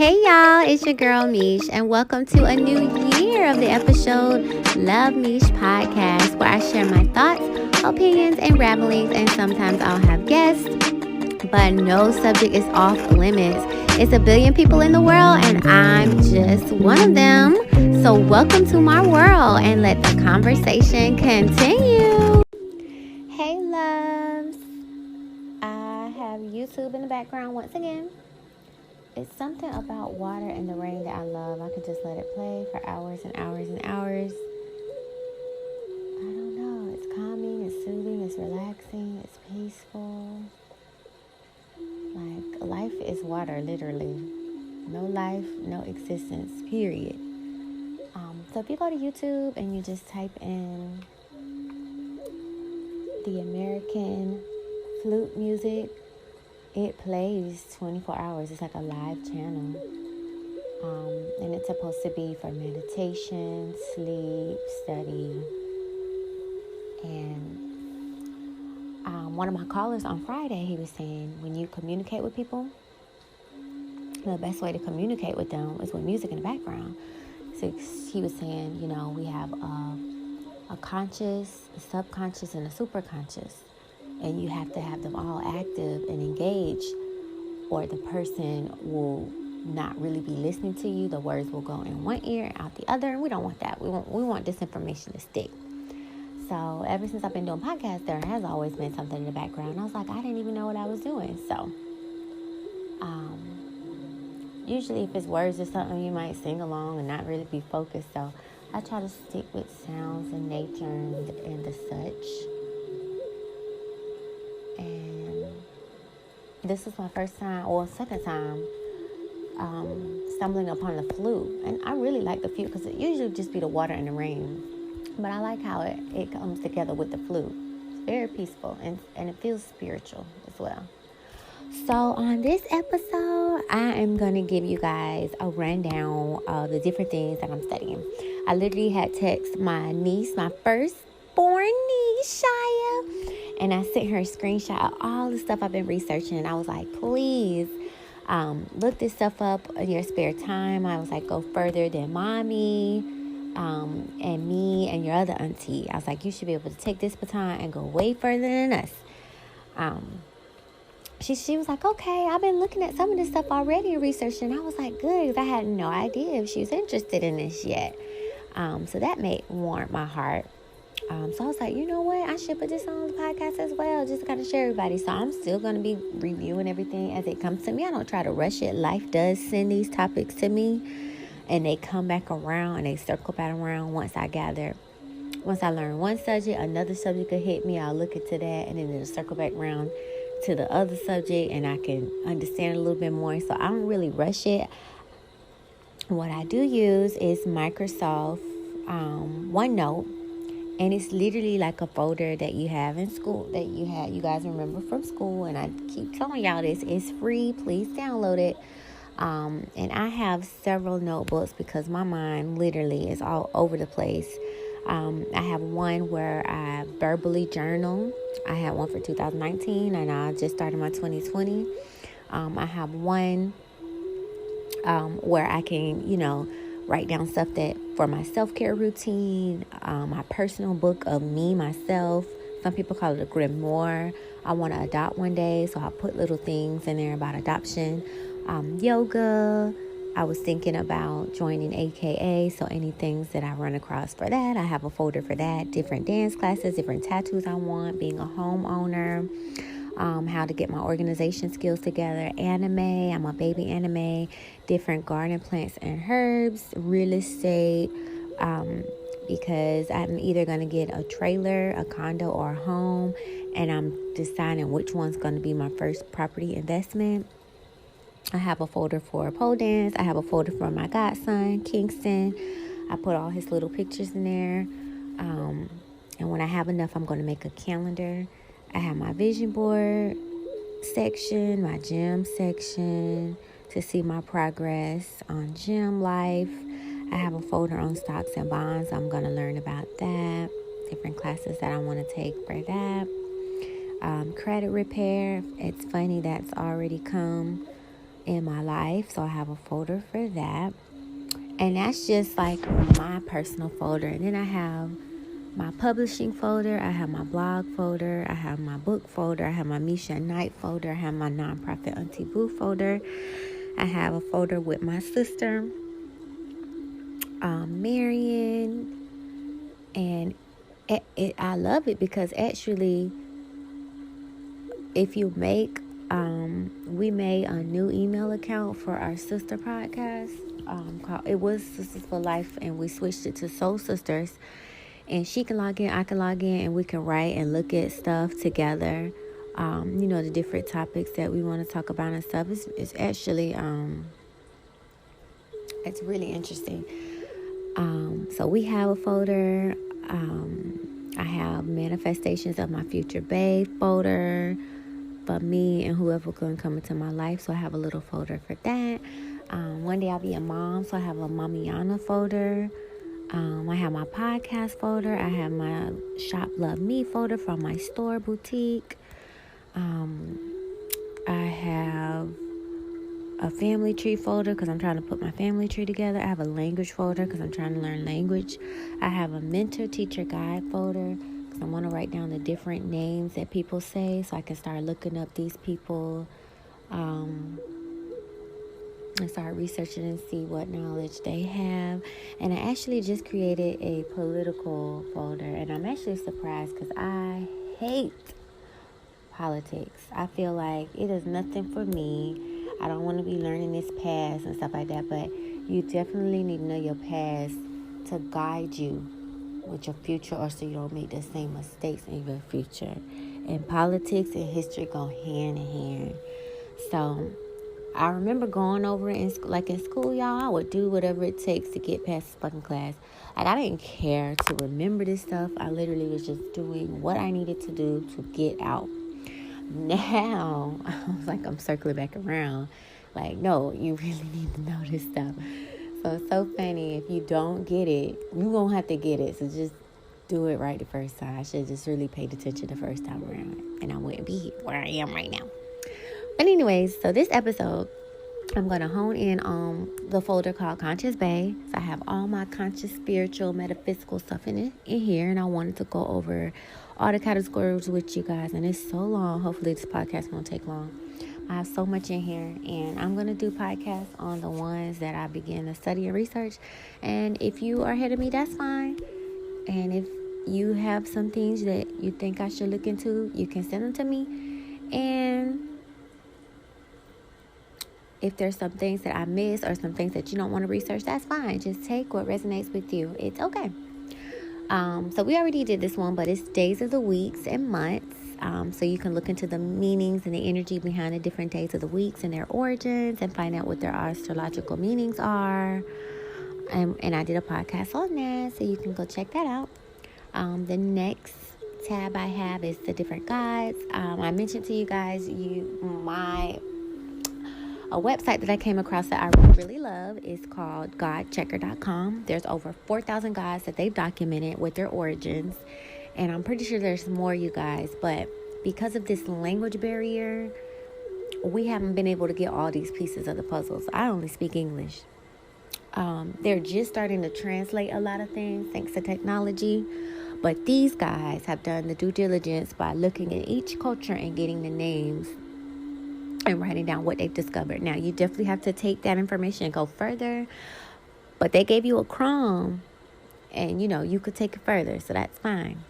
Hey y'all, it's your girl Meesh, and welcome to a new year of the episode Love Meesh podcast, where I share my thoughts, opinions, and ramblings, and sometimes I'll have guests, but no subject is off limits. It's a billion people in the world, and I'm just one of them. So welcome to my world, and let the conversation continue. Hey loves, I have YouTube in the background once again. It's something about water and the rain that I love. I could just let it play for hours and hours and hours. I don't know. It's calming, it's soothing, it's relaxing, it's peaceful. Like, life is water, literally. No life, no existence, period. So if you go to YouTube and you just type in the American flute music, it plays 24 hours. It's like a live channel. And it's supposed to be for meditation, sleep, study. And one of my callers on Friday, he was saying when you communicate with people, the best way to communicate with them is with music in the background. So he was saying, we have a conscious, a subconscious, and a superconscious. And you have to have them all active and engaged, or the person will not really be listening to you. The words will go in one ear and out the other, and we don't want that. We want this information to stick. So ever since I've been doing podcasts, there has always been something in the background. I was like, I didn't even know what I was doing. So usually if it's words or something, you might sing along and not really be focused. So I try to stick with sounds and nature and the such. And this is my second time stumbling upon the flute. And I really like the flute because it usually just be the water and the rain. But I like how it comes together with the flute. It's very peaceful and it feels spiritual as well. So on this episode, I am going to give you guys a rundown of the different things that I'm studying. I literally had text my niece, my firstborn niece, Shia, and I sent her a screenshot of all the stuff I've been researching. And I was like, please look this stuff up in your spare time. I was like, go further than mommy and me and your other auntie. I was like, you should be able to take this baton and go way further than us. She was like, okay, I've been looking at some of this stuff already and researching. I was like, good, because I had no idea if she was interested in this yet. So that made warm my heart. So I was like, you know what? I should put this on the podcast as well, just to kind of share everybody. So I'm still going to be reviewing everything as it comes to me. I don't try to rush it. Life does send these topics to me, and they come back around and they circle back around once I learn one subject, another subject could hit me. I'll look into that, and then it'll circle back around to the other subject, and I can understand a little bit more. So I don't really rush it. What I do use is Microsoft OneNote, and it's literally like a folder that you have in school that you guys remember from school. And I keep telling y'all this, it's free. Please download it. And I have several notebooks because my mind literally is all over the place. I have one where I verbally journal. I had one for 2019, and I just started my 2020. I have one where I can, write down stuff that for my self-care routine, my personal book of me, myself. Some people call it a grimoire. I want to adopt one day, so I put little things in there about adoption. Yoga. I was thinking about joining AKA, so any things that I run across for that, I have a folder for that. Different dance classes, different tattoos I want, being a homeowner, how to get my organization skills together, anime, I'm a baby anime, different garden plants and herbs, real estate, because I'm either going to get a trailer, a condo, or a home, and I'm deciding which one's going to be my first property investment. I have a folder for pole dance. I have a folder for my godson, Kingston. I put all his little pictures in there. And when I have enough, I'm going to make a calendar. I have my vision board section, my gym section to see my progress on gym life. I have a folder on stocks and bonds. I'm going to learn about that. Different classes that I want to take for that. Credit repair. It's funny, that's already come. in my life. So I have a folder for that. And that's just like my personal folder. And then I have my publishing folder. I have my blog folder. I have my book folder. I have my Meesh at Night folder. I have my nonprofit Auntie Boo folder. I have a folder with my sister, Marion. And I love it because actually, if you make, we made a new email account for our sister podcast. It was Sisters for Life, and we switched it to Soul Sisters. And she can log in, I can log in, and we can write and look at stuff together. The different topics that we want to talk about and stuff. It's actually, it's really interesting. So we have a folder. I have manifestations of my future babe folder for me and whoever can come into my life. So I have a little folder for that. One day I'll be a mom, so I have a Mamiana folder. I have my podcast folder. I have my Shop Love Me folder from my store boutique. I have a family tree folder because I'm trying to put my family tree together. I have a language folder because I'm trying to learn language. I have a mentor teacher guide folder because I want to write down the different names that people say so I can start looking up these people and start researching and see what knowledge they have. And I actually just created a political folder, and I'm actually surprised because I hate politics. I feel like it is nothing for me. I don't want to be learning this past and stuff like that, but you definitely need to know your past to guide you with your future, or so you don't make the same mistakes in your future. And politics and history go hand in hand. So I remember going over in school, y'all, I would do whatever it takes to get past this fucking class. Like, I didn't care to remember this stuff. I literally was just doing what I needed to do to get out. Now, I was like, I'm circling back around. Like, no, you really need to know this stuff. So it's so funny. If you don't get it, you won't have to get it. So just do it right the first time. I should have just really paid attention the first time around, and I wouldn't be where I am right now. But anyways, so this episode, I'm going to hone in on the folder called Conscious Bay. So I have all my conscious, spiritual, metaphysical stuff in here, and I wanted to go over all the categories with you guys. And it's so long. Hopefully this podcast won't take long. I have so much in here, and I'm going to do podcasts on the ones that I begin to study and research. And if you are ahead of me, that's fine. And if you have some things that you think I should look into, you can send them to me. And if there's some things that I missed or some things that you don't want to research, that's fine. Just take what resonates with you. It's okay. So we already did this one, but it's days of the weeks and months. So you can look into the meanings and the energy behind the different days of the weeks and their origins and find out what their astrological meanings are. And I did a podcast on that, so you can go check that out. The next tab I have is the different guides. I mentioned to you guys a website that I came across that I really love is called godchecker.com. There's over 4,000 guides that they've documented with their origins. And I'm pretty sure there's more, you guys. But because of this language barrier, we haven't been able to get all these pieces of the puzzles. I only speak English. They're just starting to translate a lot of things thanks to technology. But these guys have done the due diligence by looking at each culture and getting the names and writing down what they've discovered. Now, you definitely have to take that information and go further. But they gave you a crumb, and, you could take it further. So that's fine.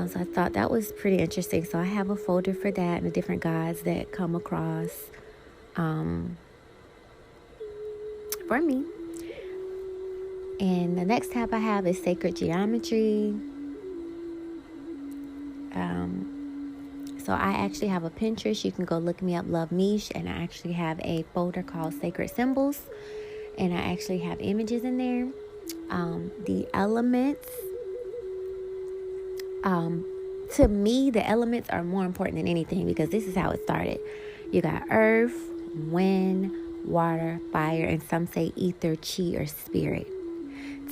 So I thought that was pretty interesting. So I have a folder for that and the different guides that come across for me. And the next tab I have is Sacred Geometry. So I actually have a Pinterest. You can go look me up, Love Meesh. And I actually have a folder called Sacred Symbols. And I actually have images in there. The elements. To me, the elements are more important than anything because this is how it started. You got earth, wind, water, fire, and some say ether, chi, or spirit.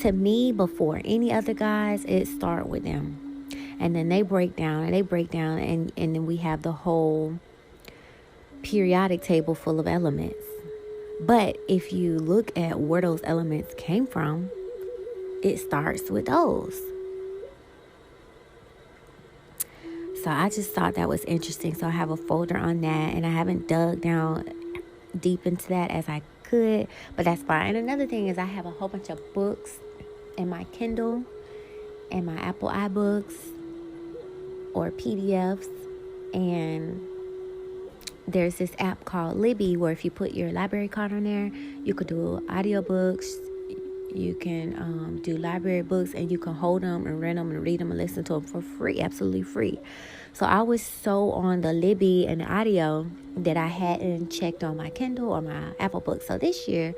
To me, before any other guys, it starts with them. And then they break down, and then we have the whole periodic table full of elements. But if you look at where those elements came from, it starts with those. So I just thought that was interesting. So I have a folder on that, and I haven't dug down deep into that as I could, but that's fine. And another thing is I have a whole bunch of books in my Kindle and my Apple iBooks or PDFs, and there's this app called Libby where if you put your library card on there, you could do audiobooks, you can do library books, and you can hold them and rent them and read them and listen to them for free, absolutely free. So I was so on the Libby and the audio that I hadn't checked on my Kindle or my Apple books. So this year,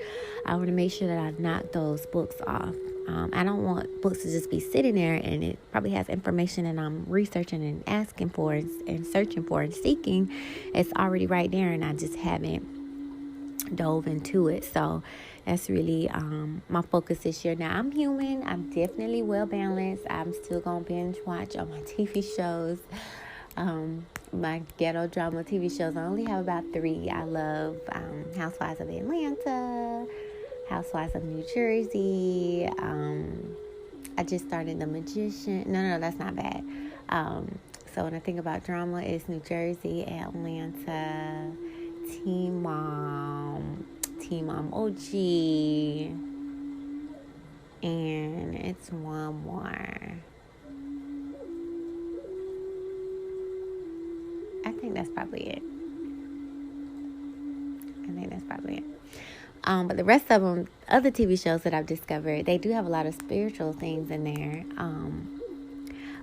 I want to make sure that I knock those books off. I don't want books to just be sitting there and it probably has information that I'm researching and asking for and searching for and seeking. It's already right there and I just haven't dove into it. So that's really my focus this year. Now, I'm human. I'm definitely well balanced. I'm still going to binge watch on my TV shows. My ghetto drama TV shows. I only have about 3. I love Housewives of Atlanta, Housewives of New Jersey. I just started The Magician. No, that's not bad. So when I think about drama, it's New Jersey, Atlanta, Teen Mom OG, and it's one more. I think that's probably it. But the rest of them, other TV shows that I've discovered, they do have a lot of spiritual things in there.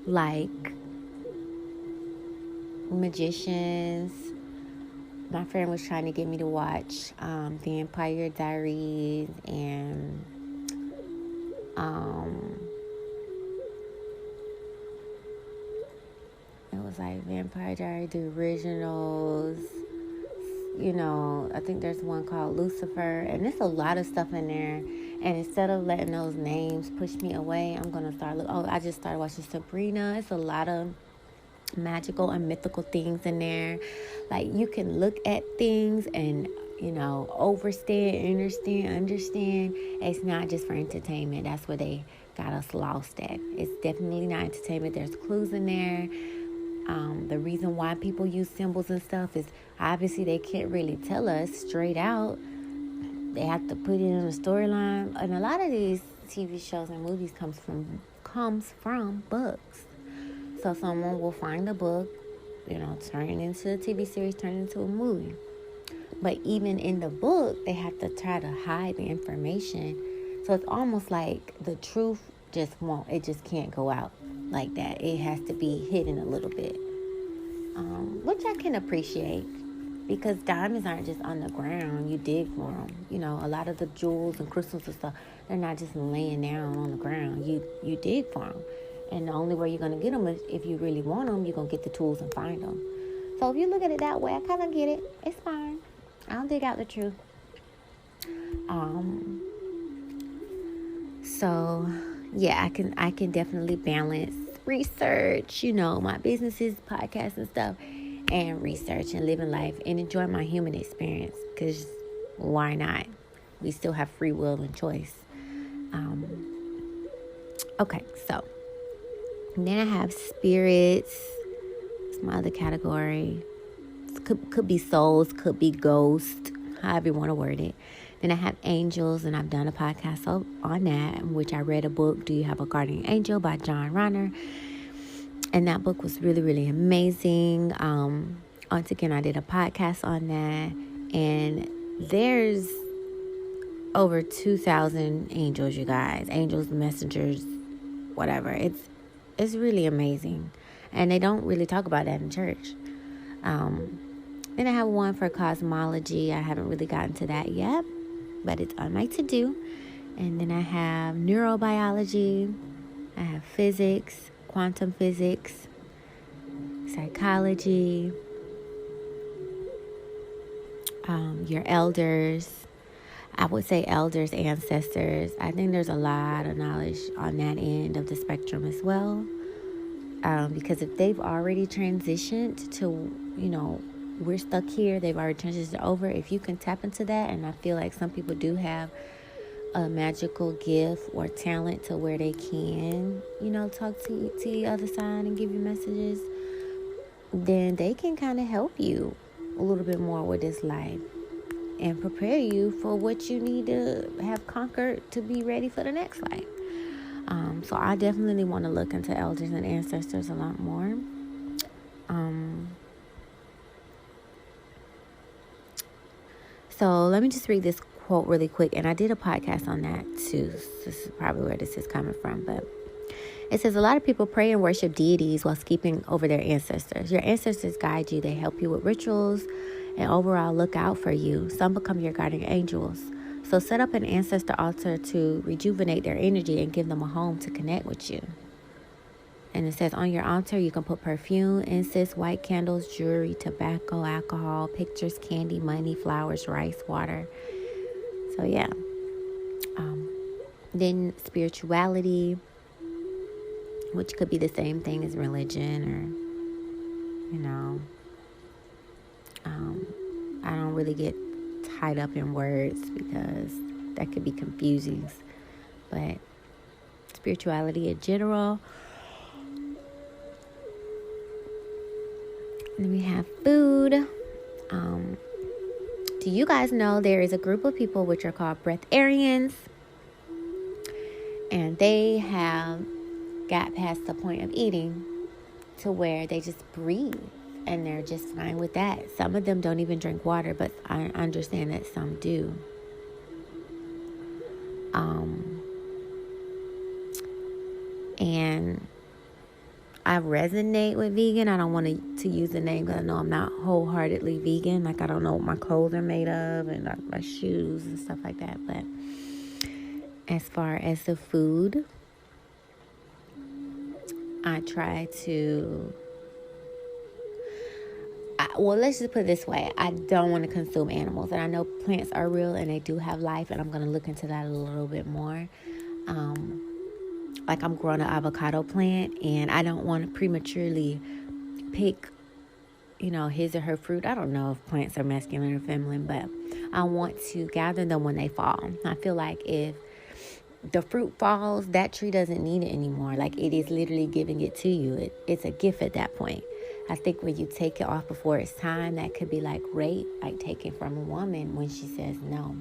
Like Magicians. My friend was trying to get me to watch Vampire Diaries and it was like Vampire Diaries, the originals. You know, I think there's one called Lucifer, and there's a lot of stuff in there. And instead of letting those names push me away, I'm gonna start. I just started watching Sabrina. It's a lot of magical and mythical things in there. Like, you can look at things and, you know, understand. It's not just for entertainment. That's where they got us lost at. It's definitely not entertainment. There's clues in there. The reason why people use symbols and stuff is obviously they can't really tell us straight out. They have to put it in a storyline. And a lot of these TV shows and movies comes from books. So someone will find a book, you know, turn it into a TV series, turn it into a movie. But even in the book, they have to try to hide the information. So it's almost like the truth just can't go out like that. It has to be hidden a little bit, which I can appreciate, because diamonds aren't just on the ground. You dig for them. You know, a lot of the jewels and crystals and stuff, they're not just laying down on the ground. You dig for them. And the only way you're going to get them is if you really want them, you're going to get the tools and find them. So if you look at it that way, I kind of get it. It's fine. I'll dig out the truth. So, yeah, I can definitely balance research, you know, my businesses, podcasts and stuff, and research and living life and enjoy my human experience, because why not? We still have free will and choice. Okay, so then I have spirits. It's my other category. Could be souls, could be ghosts, however you want to word it. Then I have angels, and I've done a podcast on that, in which I read a book, Do You Have a Guardian Angel by John Ronner. And that book was really, really amazing. Once again, I did a podcast on that. And there's over 2,000 angels, you guys. Angels, messengers, whatever. It's really amazing. And they don't really talk about that in church. Then I have one for cosmology. I haven't really gotten to that yet, but it's on my to-do. And then I have neurobiology. I have physics, quantum physics, psychology, your elders. I would say elders, ancestors. I think there's a lot of knowledge on that end of the spectrum as well. Because if they've already transitioned to, you know, we're stuck here, they've already transitioned over. If you can tap into that, and I feel like some people do have a magical gift or talent to where they can, talk to the other side and give you messages, then they can kind of help you a little bit more with this life and prepare you for what you need to have conquered to be ready for the next life. So I definitely want to look into elders and ancestors a lot more. So let me just read this quote really quick. And I did a podcast on that too. This is probably where this is coming from. But it says, a lot of people pray and worship deities while skipping over their ancestors. Your ancestors guide you. They help you with rituals and overall look out for you. Some become your guardian angels. So set up an ancestor altar to rejuvenate their energy and give them a home to connect with you. And it says, on your altar, you can put perfume, incense, white candles, jewelry, tobacco, alcohol, pictures, candy, money, flowers, rice, water. So, yeah. Then spirituality, which could be the same thing as religion or, I don't really get tied up in words because that could be confusing. But spirituality in general. Then we have food. Do you guys know there is a group of people which are called breatharians? And they have got past the point of eating to where they just breathe. And they're just fine with that. Some of them don't even drink water, but I understand that some do. And I resonate with vegan. I don't want to use the name because I know I'm not wholeheartedly vegan. Like, I don't know what my clothes are made of and like my shoes and stuff like that. But as far as the food, I try to... let's just put it this way. I don't want to consume animals. And I know plants are real and they do have life. And I'm going to look into that a little bit more. Like I'm growing an avocado plant. And I don't want to prematurely pick, his or her fruit. I don't know if plants are masculine or feminine. But I want to gather them when they fall. I feel like if the fruit falls, that tree doesn't need it anymore. Like it is literally giving it to you. It's a gift at that point. I think when you take it off before it's time, that could be like rape, like taken from a woman when she says no.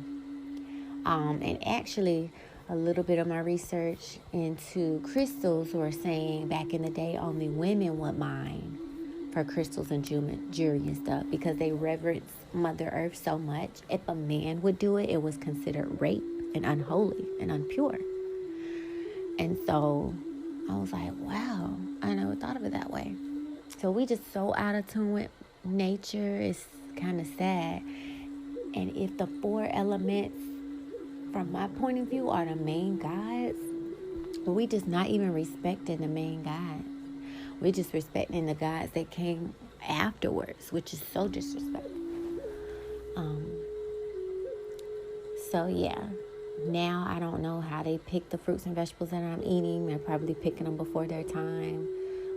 And actually, a little bit of my research into crystals were saying back in the day, only women would mine for crystals and jewelry and stuff because they reverence Mother Earth so much. If a man would do it, it was considered rape and unholy and impure. And so I was like, wow, I never thought of it that way. So we just so out of tune with nature. It's kind of sad. And if the four elements, from my point of view, are the main gods, we just not even respecting the main god. We're just respecting the gods that came afterwards, which is so disrespectful. So yeah, now I don't know how they pick the fruits and vegetables that I'm eating. They're probably picking them before their time.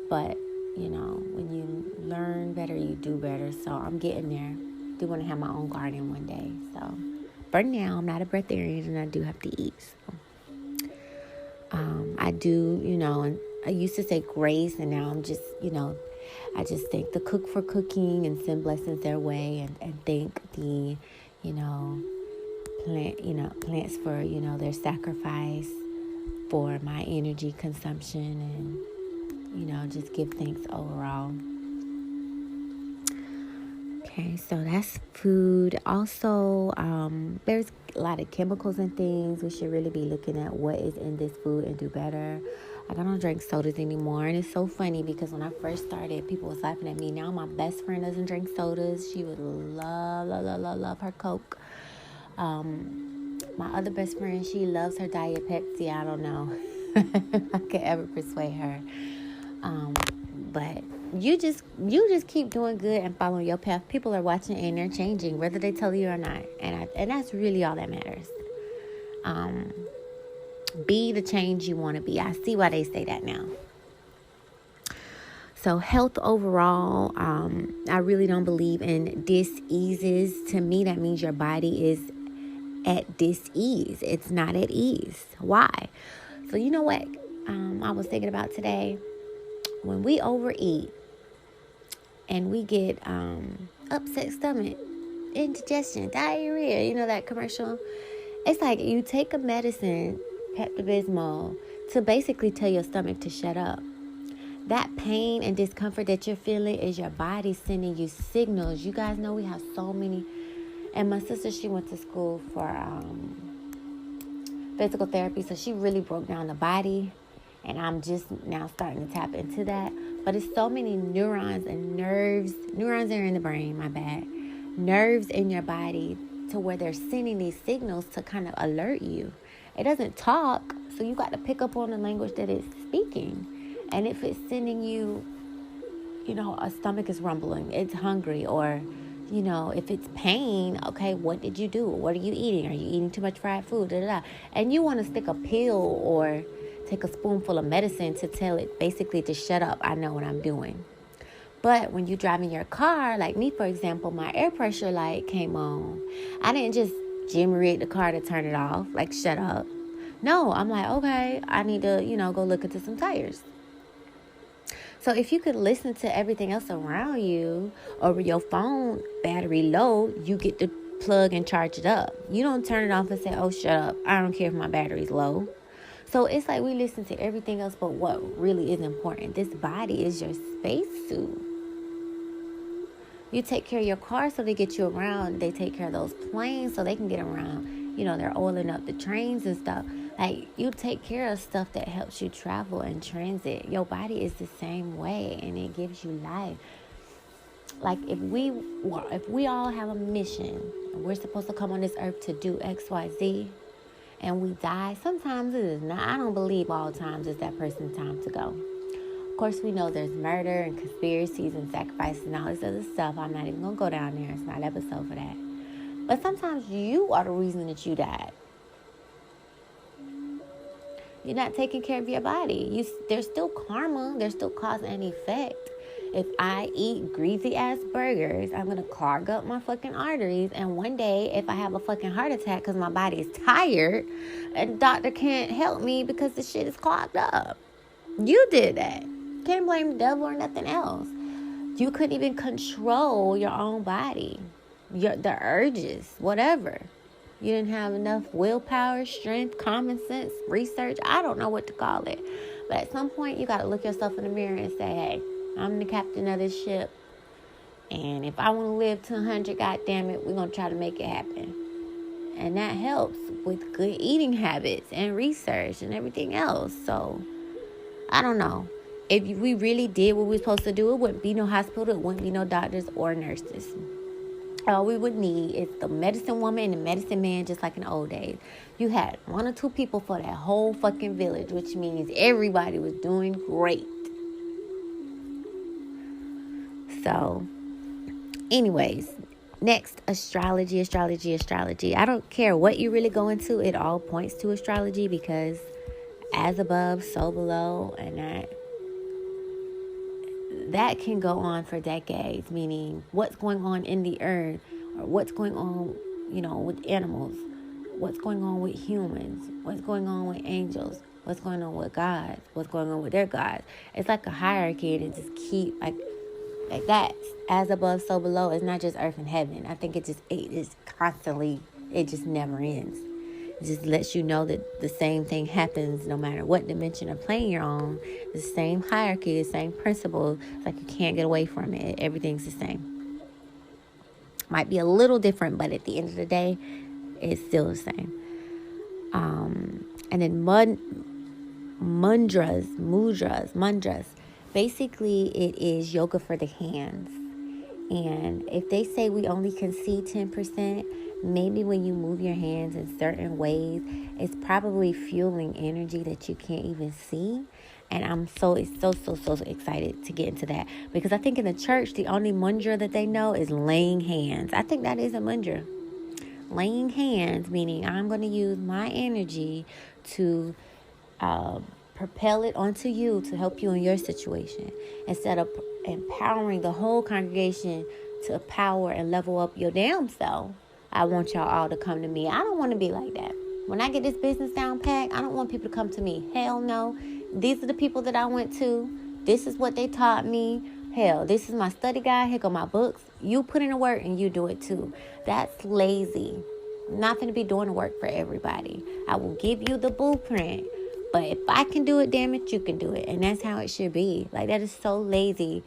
But when you learn better, you do better. So I'm getting there. Do want to have my own garden one day. So for now, I'm not a breatharian and I do have to eat. So I do, and I used to say grace and now I'm just, I just thank the cook for cooking and send blessings their way and thank the, plants for, their sacrifice for my energy consumption and, just give thanks overall. Okay, so that's food. Also, there's a lot of chemicals and things. We should really be looking at what is in this food and do better. Like, I don't drink sodas anymore. And it's so funny because when I first started, people was laughing at me. Now my best friend doesn't drink sodas. She would love her Coke. My other best friend, she loves her Diet Pepsi. I don't know if I could ever persuade her. But you just keep doing good and following your path. People are watching and they're changing, whether they tell you or not. And that's really all that matters. Be the change you want to be. I see why they say that now. So health overall, I really don't believe in dis-eases. To me, that means your body is at dis-ease. It's not at ease. Why? So you know what I was thinking about today? When we overeat and we get upset stomach, indigestion, diarrhea, you know that commercial? It's like you take a medicine, Pepto-Bismol, to basically tell your stomach to shut up. That pain and discomfort that you're feeling is your body sending you signals. You guys know we have so many. And my sister, she went to school for physical therapy, so she really broke down the body. And I'm just now starting to tap into that. But it's so many neurons and nerves. Neurons are in the brain, my bad. Nerves in your body to where they're sending these signals to kind of alert you. It doesn't talk, so you got to pick up on the language that it's speaking. And if it's sending you, a stomach is rumbling, it's hungry, or, if it's pain, okay, what did you do? What are you eating? Are you eating too much fried food? And you want to stick a pill or take a spoonful of medicine to tell it basically to shut up. I know what I'm doing. But when you're driving your car, like me, for example, my air pressure light came on. I didn't just jimmy rig the car to turn it off, like shut up. No, I'm like, okay, I need to, go look into some tires. So if you could listen to everything else around you, or your phone battery low, you get to plug and charge it up. You don't turn it off and say, oh, shut up. I don't care if my battery's low. So it's like we listen to everything else but what really is important. This body is your spacesuit. You take care of your car so they get you around. They take care of those planes so they can get around. They're oiling up the trains and stuff. Like, you take care of stuff that helps you travel and transit. Your body is the same way, and it gives you life. Like, if we all have a mission, and we're supposed to come on this earth to do X, Y, Z, and we die, sometimes it is not. I don't believe all times it's that person's time to go. Of course, we know there's murder and conspiracies and sacrifices and all this other stuff. I'm not even going to go down there. It's not an episode for that. But sometimes you are the reason that you died. You're not taking care of your body. There's still karma. There's still cause and effect. If I eat greasy-ass burgers, I'm going to clog up my fucking arteries. And one day, if I have a fucking heart attack because my body is tired, a doctor can't help me because the shit is clogged up. You did that. Can't blame the devil or nothing else. You couldn't even control your own body. The urges, whatever. You didn't have enough willpower, strength, common sense, research. I don't know what to call it. But at some point, you got to look yourself in the mirror and say, hey, I'm the captain of this ship. And if I want to live to 100, goddamn it, we're going to try to make it happen. And that helps with good eating habits and research and everything else. So, I don't know. If we really did what we were supposed to do, it wouldn't be no hospital. It wouldn't be no doctors or nurses. All we would need is the medicine woman and the medicine man, just like in the old days. You had 1 or 2 people for that whole fucking village, which means everybody was doing great. So, anyways, next, astrology. I don't care what you really go into. It all points to astrology because as above, so below, and that can go on for decades, meaning what's going on in the earth, or what's going on, with animals, what's going on with humans, what's going on with angels, what's going on with gods, what's going on with their gods. It's like a hierarchy, and it just keep like that. As above, so below. It's not just earth and heaven. I think it is constantly, it just never ends. It just lets you know that the same thing happens no matter what dimension or plane you're on. The same hierarchy, the same principle. It's like you can't get away from it. Everything's the same. Might be a little different, but at the end of the day, it's still the same. And then mudras. Basically, it is yoga for the hands. And if they say we only can see 10%, maybe when you move your hands in certain ways, it's probably fueling energy that you can't even see. And I'm so excited to get into that. Because I think in the church, the only mudra that they know is laying hands. I think that is a mudra. Laying hands, meaning I'm going to use my energy to propel it onto you to help you in your situation. Instead of empowering the whole congregation to empower and level up your damn self, I want y'all all to come to me. I don't want to be like that. When I get this business down pat, I don't want people to come to me. Hell no. These are the people that I went to. This is what they taught me. Hell, this is my study guide. Here go my books. You put in the work and you do it too. That's lazy. I'm not going to be doing the work for everybody. I will give you the blueprint. But if I can do it, damn it, you can do it. And that's how it should be. Like, that is so lazy.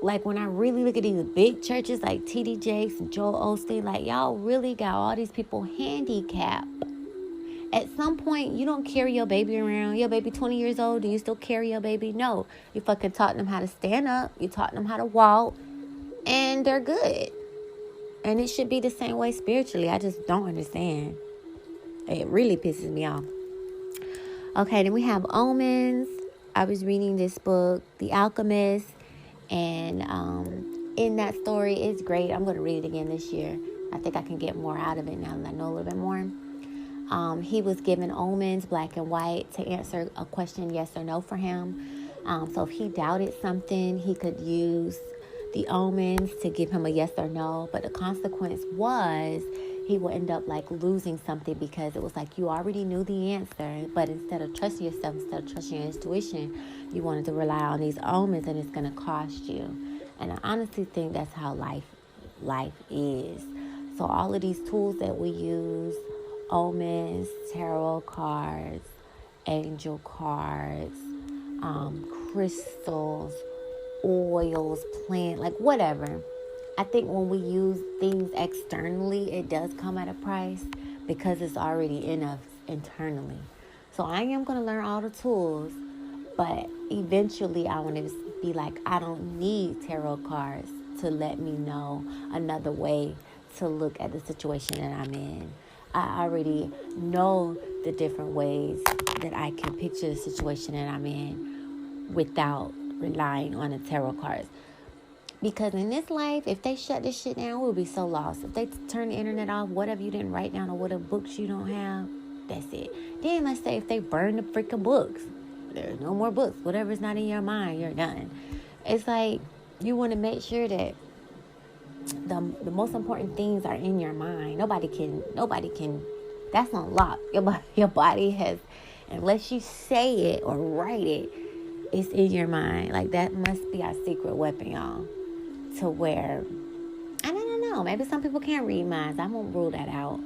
Like, when I really look at these big churches like T.D. Jakes and Joel Osteen, like, y'all really got all these people handicapped. At some point, you don't carry your baby around. Your baby 20 years old, do you still carry your baby? No. You fucking taught them how to stand up. You taught them how to walk. And they're good. And it should be the same way spiritually. I just don't understand. It really pisses me off. Okay, then we have omens. I was reading this book, The Alchemist. And in that story, it's great. I'm going to read it again this year. I think I can get more out of it now that I know a little bit more. He was given omens, black and white, to answer a question, yes or no, for him. So if he doubted something, he could use the omens to give him a yes or no. But the consequence was he would end up like losing something, because it was like you already knew the answer. But instead of trusting yourself, instead of trusting your intuition, you wanted to rely on these omens, and it's going to cost you. And I honestly think that's how life is. So all of these tools that we use, omens, tarot cards, angel cards, crystals, oils, plant, like whatever. I think when we use things externally, it does come at a price because it's already in us internally. So I am going to learn all the tools, but eventually I want to be like, I don't need tarot cards to let me know another way to look at the situation that I'm in. I already know the different ways that I can picture the situation that I'm in without relying on the tarot cards. Because in this life, if they shut this shit down, we'll be so lost. If they turn the internet off, whatever you didn't write down or whatever books you don't have, that's it. Then let's say if they burn the freaking books, there's no more books. Whatever's not in your mind, you're done. It's like you want to make sure that the most important things are in your mind. Nobody can, that's unlocked. Your body has, unless you say it or write it, it's in your mind. Like, that must be our secret weapon, y'all. To where, I don't know, maybe some people can't read minds. I won't rule that out.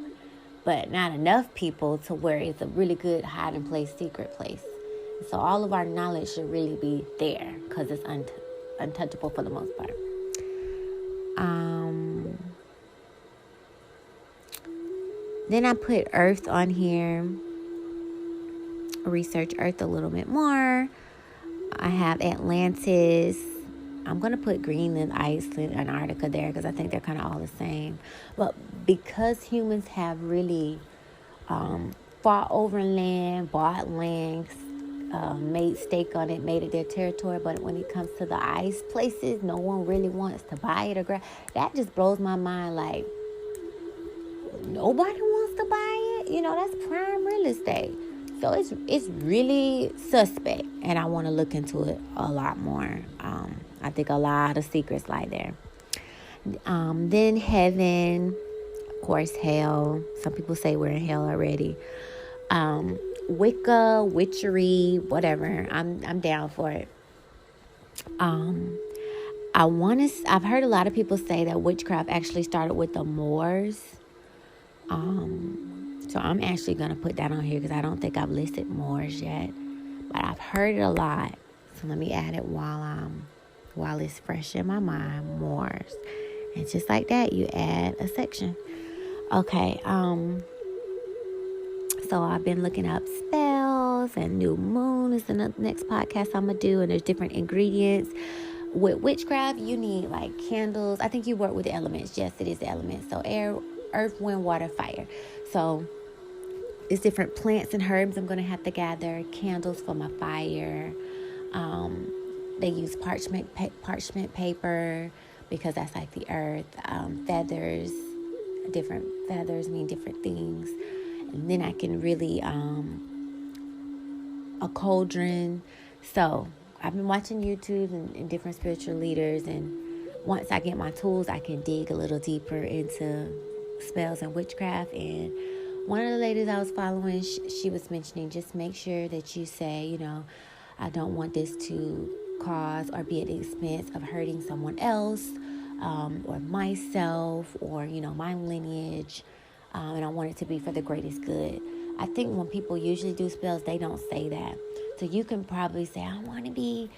But not enough people to where it's a really good hiding place, secret place. So all of our knowledge should really be there, because it's untouchable for the most part. Then I put Earth on here. Research Earth a little bit more. I have Atlantis. I'm going to put Greenland, Iceland, Antarctica there, because I think they're kind of all the same. But because humans have really fought over land, bought land, made stake on it, made it their territory, but when it comes to the ice places, no one really wants to buy it or grab. That just blows my mind. Like, nobody wants to buy it. You know, that's prime real estate. So it's really suspect, and I want to look into it a lot more. I think a lot of secrets lie there. Then heaven, of course, hell. Some people say we're in hell already. Wicca, witchery, whatever. I'm down for it. I've heard a lot of people say that witchcraft actually started with the Moors. So I'm actually going to put that on here, because I don't think I've listed Moors yet. But I've heard it a lot. So let me add it while it's fresh in my mind. Moors. And just like that, you add a section. Okay. So I've been looking up spells, and new moon is the next podcast I'm going to do. And there's different ingredients. With witchcraft, you need like candles. I think you work with the elements. Yes, it is the elements. So air, earth, wind, water, fire. So it's different plants and herbs I'm going to have to gather. Candles for my fire. They use parchment paper, because that's like the earth. Feathers. Different feathers mean different things. And then I can really a cauldron. So I've been watching YouTube and different spiritual leaders, and once I get my tools, I can dig a little deeper into spells and witchcraft. And one of the ladies I was following, she was mentioning, just make sure that you say, I don't want this to cause or be at the expense of hurting someone else, or myself, or my lineage, and I want it to be for the greatest good. I think when people usually do spells, they don't say that. So you can probably say, I want to be,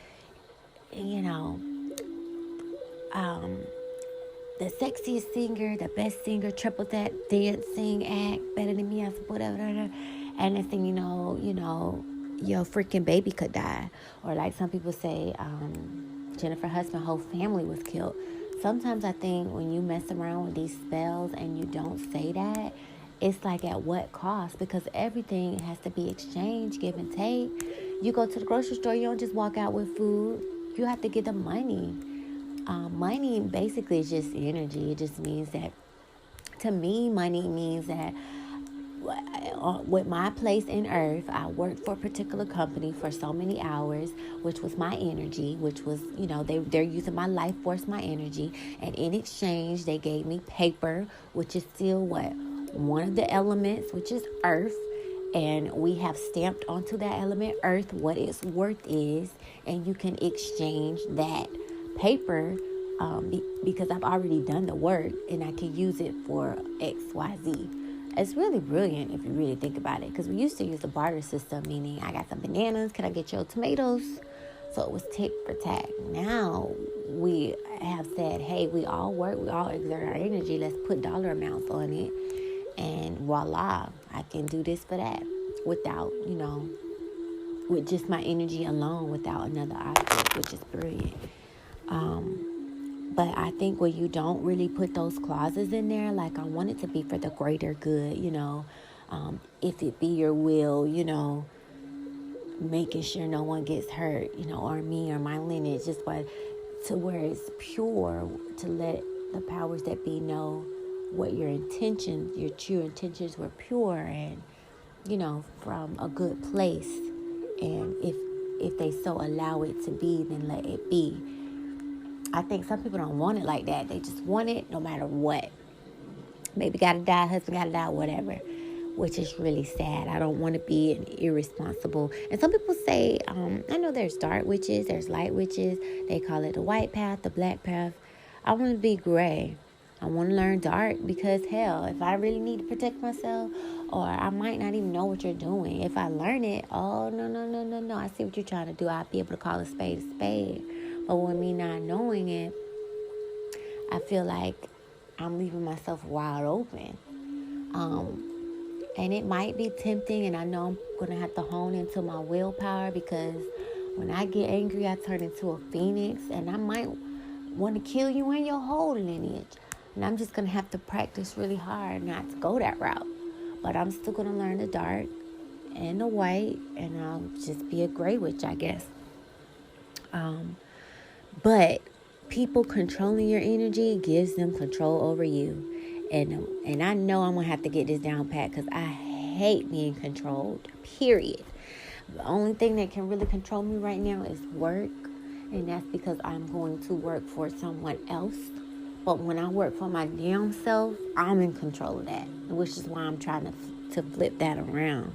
the sexiest singer, the best singer, triple that dancing act, better than me, whatever. And next thing you know, your freaking baby could die. Or like some people say, Jennifer Hudson, whole family was killed. Sometimes I think when you mess around with these spells and you don't say that, it's like at what cost? Because everything has to be exchanged, give and take. You go to the grocery store, you don't just walk out with food. You have to give them money. Money basically is just energy. It just means that, to me, money means that with my place in earth, I worked for a particular company for so many hours, which was my energy, which was, they're using my life force, my energy. And in exchange, they gave me paper, which is still one of the elements, which is earth. And we have stamped onto that element, earth, what its worth is. And you can exchange that paper because I've already done the work and I can use it for X, Y, Z. It's really brilliant if you really think about it, because we used to use the barter system, meaning I got some bananas, can I get your tomatoes? So it was tick for tack. Now we have said, hey, we all work, we all exert our energy, let's put dollar amounts on it, and voila, I can do this for that without, with just my energy alone, without another object, which is brilliant. But I think when you don't really put those clauses in there, like I want it to be for the greater good, if it be your will, making sure no one gets hurt, or me or my lineage, just to where it's pure, to let the powers that be know what your intentions, your true intentions were pure and, from a good place. And if they so allow it to be, then let it be. I think some people don't want it like that. They just want it no matter what. Baby gotta die, husband gotta die, whatever. Which is really sad. I don't want to be an irresponsible. And some people say, I know there's dark witches, there's light witches. They call it the white path, the black path. I want to be gray. I want to learn dark because, hell, if I really need to protect myself, or I might not even know what you're doing, if I learn it, oh, no, I see what you're trying to do. I'll be able to call a spade a spade. But with me not knowing it, I feel like I'm leaving myself wide open. And it might be tempting, and I know I'm going to have to hone into my willpower, because when I get angry, I turn into a phoenix, and I might want to kill you in your whole lineage. And I'm just going to have to practice really hard not to go that route. But I'm still going to learn the dark and the white, and I'll just be a gray witch, I guess. But people controlling your energy gives them control over you. And I know I'm going to have to get this down pat, because I hate being controlled, period. The only thing that can really control me right now is work. And that's because I'm going to work for someone else. But when I work for my damn self, I'm in control of that. Which is why I'm trying to flip that around.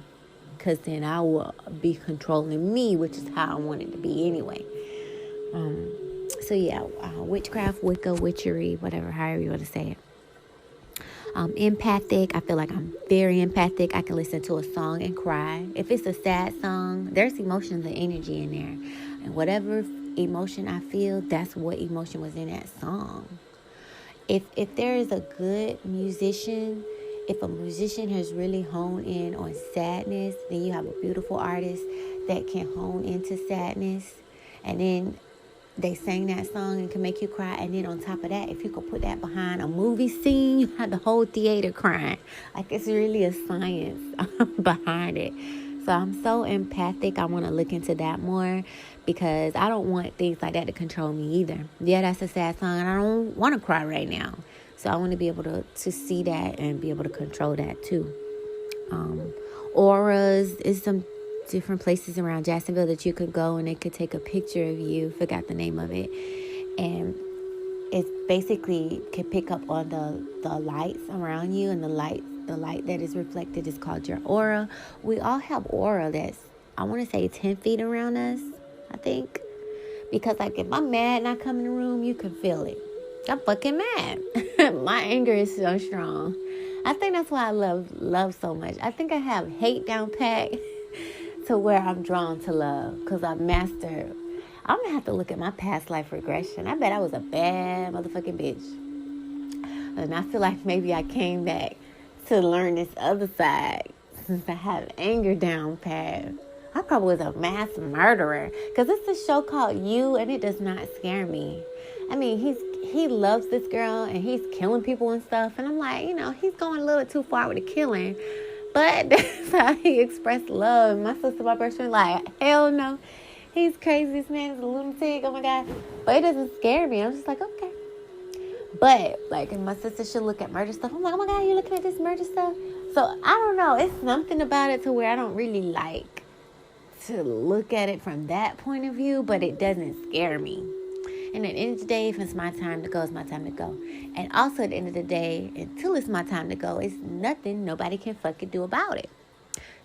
Because then I will be controlling me, which is how I want it to be anyway. So yeah, witchcraft, Wicca, witchery, whatever, however you want to say it. Empathic. I feel like I'm very empathic. I can listen to a song and cry. If it's a sad song, there's emotions and energy in there. And whatever emotion I feel, that's what emotion was in that song. If there is a good musician, if a musician has really honed in on sadness, then you have a beautiful artist that can hone into sadness. And then they sang that song and can make you cry. And then on top of that, if you could put that behind a movie scene, you have the whole theater crying. Like, it's really a science behind it. So I'm so empathic. I want to look into that more, because I don't want things like that to control me either. Yeah, that's a sad song, and I don't want to cry right now. So I want to be able to see that and be able to control that too. Auras is some different places around Jacksonville that you could go and they could take a picture of you. Forgot the name of it. And it basically can pick up on the lights around you, and the light that is reflected is called your aura. We all have aura that's, I want to say, 10 feet around us, I think. Because like if I'm mad and I come in the room, you can feel it. I'm fucking mad. My anger is so strong. I think that's why I love so much. I think I have hate down pat to where I'm drawn to love, because I've mastered. I'm going to have to look at my past life regression. I bet I was a bad motherfucking bitch. And I feel like maybe I came back to learn this other side, since I have anger down pat. I probably was a mass murderer, because it's a show called You, and it does not scare me. I mean, he loves this girl, and he's killing people and stuff. And I'm like, he's going a little too far with the killing. But that's how he expressed love. My sister, my best friend, like, hell no. He's crazy. This man is a lunatic. Oh, my God. But it doesn't scare me. I'm just like, okay. But, like, if my sister should look at murder stuff, I'm like, oh, my God, you're looking at this murder stuff? So, I don't know. It's something about it to where I don't really like to look at it from that point of view, but it doesn't scare me. And at the end of the day, if it's my time to go, it's my time to go. And also at the end of the day, until it's my time to go, it's nothing nobody can fucking do about it.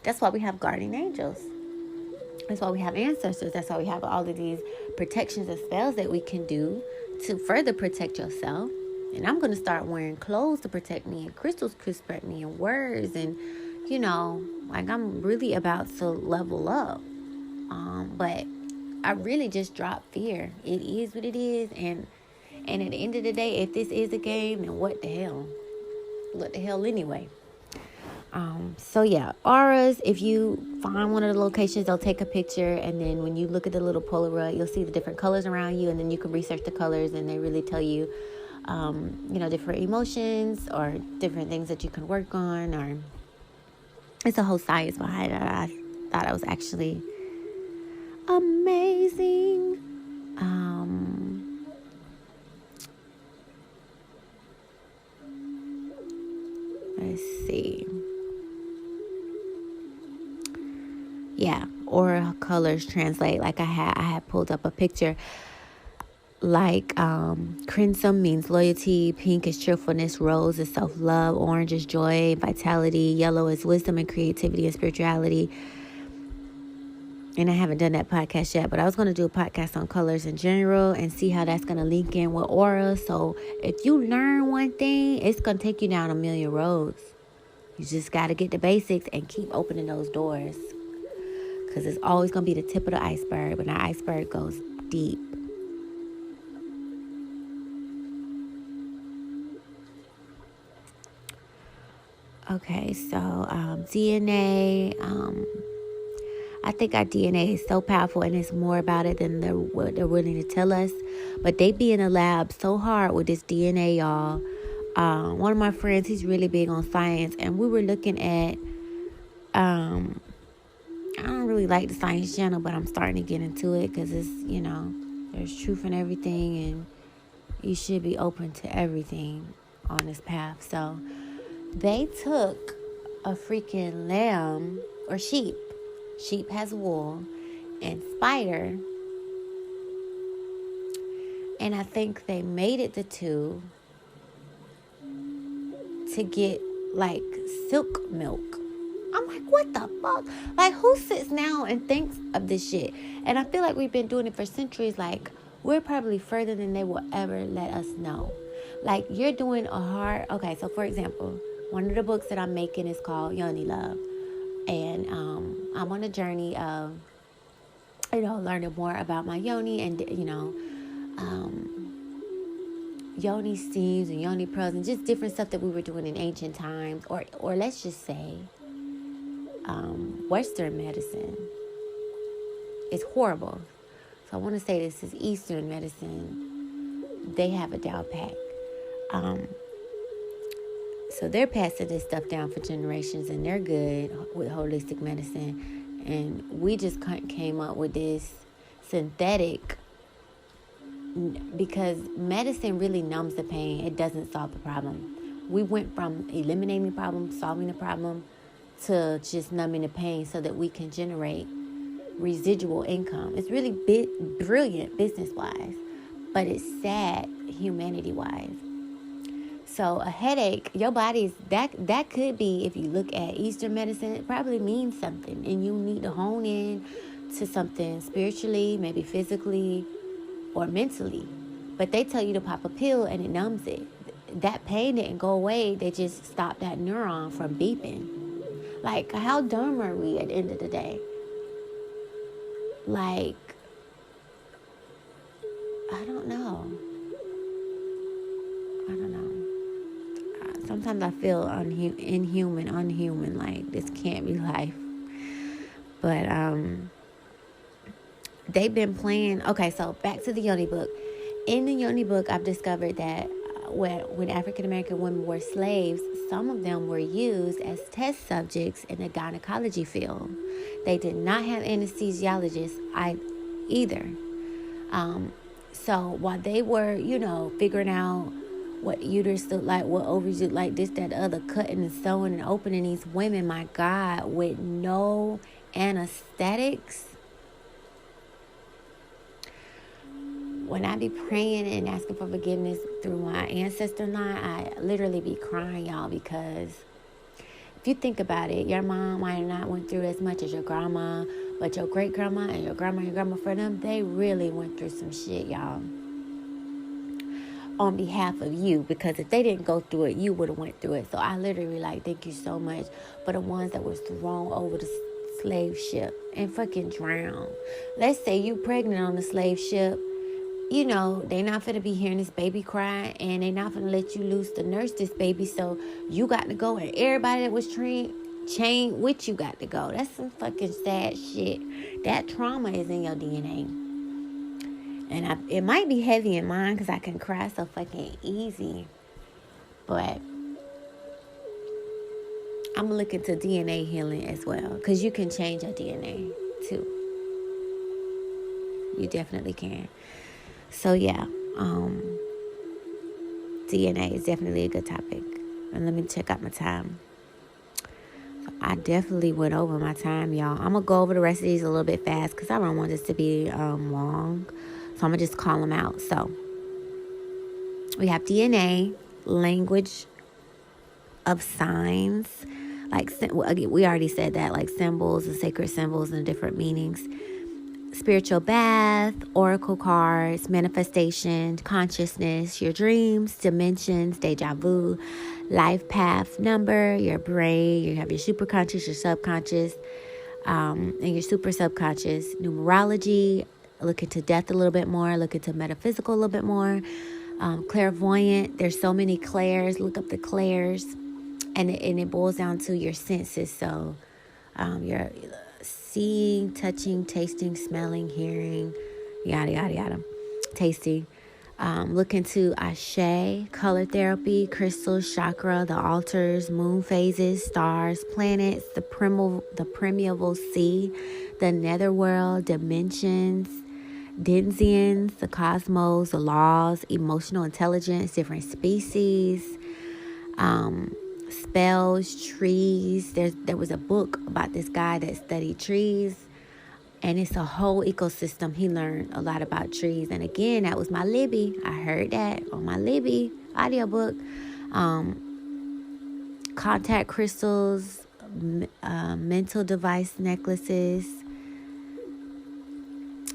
That's why we have guardian angels. That's why we have ancestors. That's why we have all of these protections and spells that we can do to further protect yourself. And I'm going to start wearing clothes to protect me, and crystals to protect me, and words. And, like I'm really about to level up. But I really just dropped fear. It is what it is. And at the end of the day, if this is a game, then what the hell? What the hell anyway? So yeah, auras, if you find one of the locations, they'll take a picture, and then when you look at the little Polaroid, you'll see the different colors around you, and then you can research the colors, and they really tell you, different emotions or different things that you can work on, or it's a whole science behind it. I thought it was actually amazing. Let's see. Yeah, aura colors translate. Like I had pulled up a picture. Like crimson means loyalty, pink is cheerfulness, rose is self-love, orange is joy, vitality, yellow is wisdom and creativity and spirituality. And I haven't done that podcast yet, but I was going to do a podcast on colors in general and see how that's going to link in with aura. So if you learn one thing, it's going to take you down a million roads. You just got to get the basics and keep opening those doors. Because it's always going to be the tip of the iceberg, but the iceberg goes deep. Okay, so DNA, I think our DNA is so powerful, and it's more about it than what they're willing to tell us. But they be in the lab so hard with this DNA, y'all. One of my friends, he's really big on science, and we were looking at, I don't really like the Science Channel, but I'm starting to get into it because it's, there's truth in everything, and you should be open to everything on this path. So they took a freaking lamb or sheep. Sheep has wool, and spider. And I think they mated the two to get like silk milk. I'm like, what the fuck? Like, who sits now and thinks of this shit? And I feel like we've been doing it for centuries. Like, we're probably further than they will ever let us know. Like, you're doing a hard... Okay, so for example, one of the books that I'm making is called Yoni Love. And I'm on a journey of, learning more about my yoni and, yoni steams and yoni pearls and just different stuff that we were doing in ancient times. Or let's just say Western medicine. It's horrible. So I want to say this is Eastern medicine. They have a down pack. So they're passing this stuff down for generations, and they're good with holistic medicine. And we just came up with this synthetic, because medicine really numbs the pain. It doesn't solve the problem. We went from eliminating the problem, solving the problem, to just numbing the pain so that we can generate residual income. It's really brilliant business-wise, but it's sad humanity-wise. So a headache, your body's, that could be, if you look at Eastern medicine, it probably means something. And you need to hone in to something spiritually, maybe physically, or mentally. But they tell you to pop a pill and it numbs it. That pain didn't go away. They just stopped that neuron from beeping. Like, how dumb are we at the end of the day? Like, I don't know. Sometimes I feel unhuman, like this can't be life. But they've been playing. Okay, so back to the Yoni book. In the Yoni book, I've discovered that when African American women were slaves, some of them were used as test subjects in the gynecology field. They did not have anesthesiologists either. So while they were, figuring out what uterus looked like, what ovaries looked like, this, that, the other, cutting and sewing and opening these women, my God, with no anesthetics. When I be praying and asking for forgiveness through my ancestor line, I literally be crying, y'all, because if you think about it, your mom might not went through as much as your grandma, but your great-grandma and your grandma for them, they really went through some shit, y'all, on behalf of you, because if they didn't go through it, you would have went through it. So I literally thank you so much for the ones that was thrown over the slave ship and fucking drowned. Let's say you pregnant on the slave ship, they not finna be hearing this baby cry, and they not finna let you loose to nurse this baby, so you got to go, and everybody that was chained with you got to go. That's some fucking sad shit. That trauma is in your DNA. And it might be heavy in mine because I can cry so fucking easy. But I'm going to look into DNA healing as well, because you can change your DNA too. You definitely can. So yeah, DNA is definitely a good topic. And let me check out my time. So I definitely went over my time, y'all. I'm going to go over the rest of these a little bit fast because I don't want this to be long. So I'm going to just call them out. So we have DNA, language of signs. We already said that, like symbols and sacred symbols and different meanings. Spiritual bath, oracle cards, manifestation, consciousness, your dreams, dimensions, deja vu, life path number, your brain. You have your superconscious, your subconscious, and your super subconscious. Numerology, look into death a little bit more, look into metaphysical a little bit more. Clairvoyant, there's so many clairs. Look up the clairs, and it boils down to your senses. So your seeing, touching, tasting, smelling, hearing, yada, yada, yada, tasting. Look into Ashe, color therapy, crystals, chakra, the altars, moon phases, stars, planets, the primeval sea, the netherworld, dimensions, densians, the cosmos, the laws, emotional intelligence, different species, spells, trees. There was a book about this guy that studied trees, and it's a whole ecosystem. He learned a lot about trees. And again, that was my Libby. I heard that on my Libby audiobook. Contact crystals, mental device necklaces,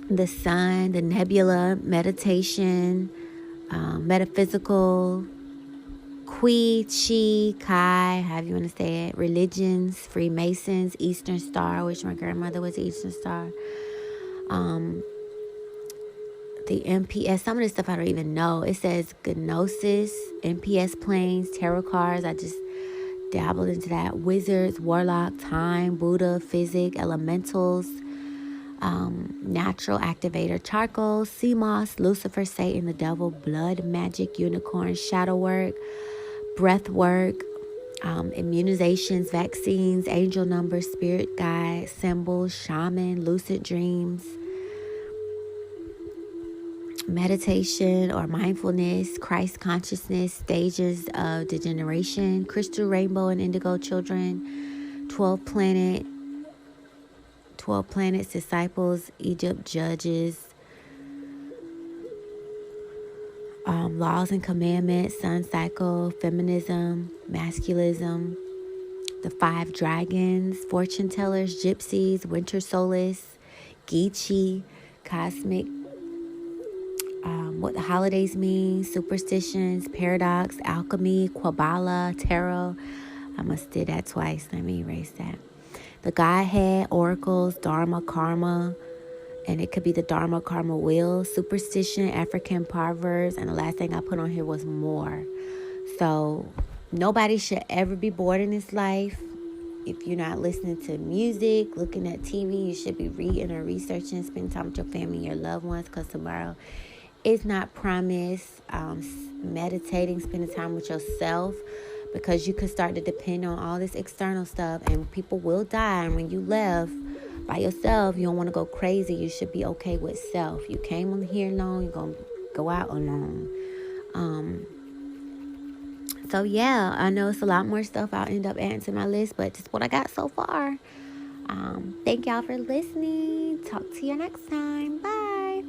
the sun, the nebula, meditation, metaphysical, Qui, Chi, Kai, however you want to say it, religions, Freemasons, Eastern Star, which my grandmother was Eastern Star, the MPS, some of this stuff I don't even know. It says Gnosis, MPS planes, tarot cards. I just dabbled into that. Wizards, warlock, time, Buddha, physic, elementals, natural activator, charcoal, sea moss, Lucifer, Satan, the devil, blood, magic, unicorn, shadow work, breath work, immunizations, vaccines, angel numbers, spirit guides, symbols, shaman, lucid dreams, meditation or mindfulness, Christ consciousness, stages of degeneration, crystal rainbow and indigo children, 12 planets, disciples, Egypt, judges, laws and commandments, sun cycle, feminism, masculism, the 5 dragons, fortune tellers, gypsies, winter solace, Geechee, cosmic, what the holidays mean, superstitions, paradox, alchemy, Kabbalah, tarot. I must did that twice. Let me erase that. The Godhead, oracles, Dharma, karma, and it could be the Dharma, karma, wheel, superstition, African proverbs, and the last thing I put on here was more. So nobody should ever be bored in this life. If you're not listening to music, looking at TV, you should be reading or researching, spending time with your family and your loved ones, because tomorrow is not promised. Meditating, spending time with yourself, because you could start to depend on all this external stuff, and people will die. And when you left by yourself, you don't want to go crazy. You should be okay with self. You came on here alone, you're going to go out alone. So yeah, I know it's a lot more stuff I'll end up adding to my list, but just what I got so far. Thank y'all for listening. Talk to you next time. Bye.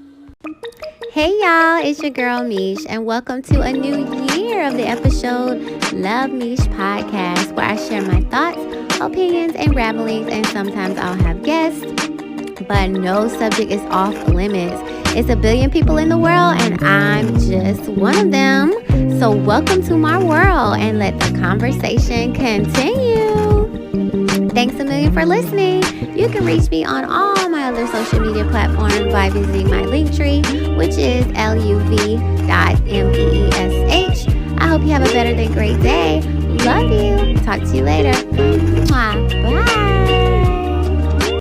Hey y'all, it's your girl Meesh, and welcome to a new year of the episode Love Meesh Podcast, where I share my thoughts, opinions, and ramblings, and sometimes I'll have guests, but no subject is off limits. It's a billion people in the world, and I'm just one of them. So welcome to my world, and let the conversation continue. Thanks a million for listening. You can reach me on all my other social media platforms by visiting my Linktree, which is luv.meesh. I hope you have a better than great day. Love you. Talk to you later. Bye.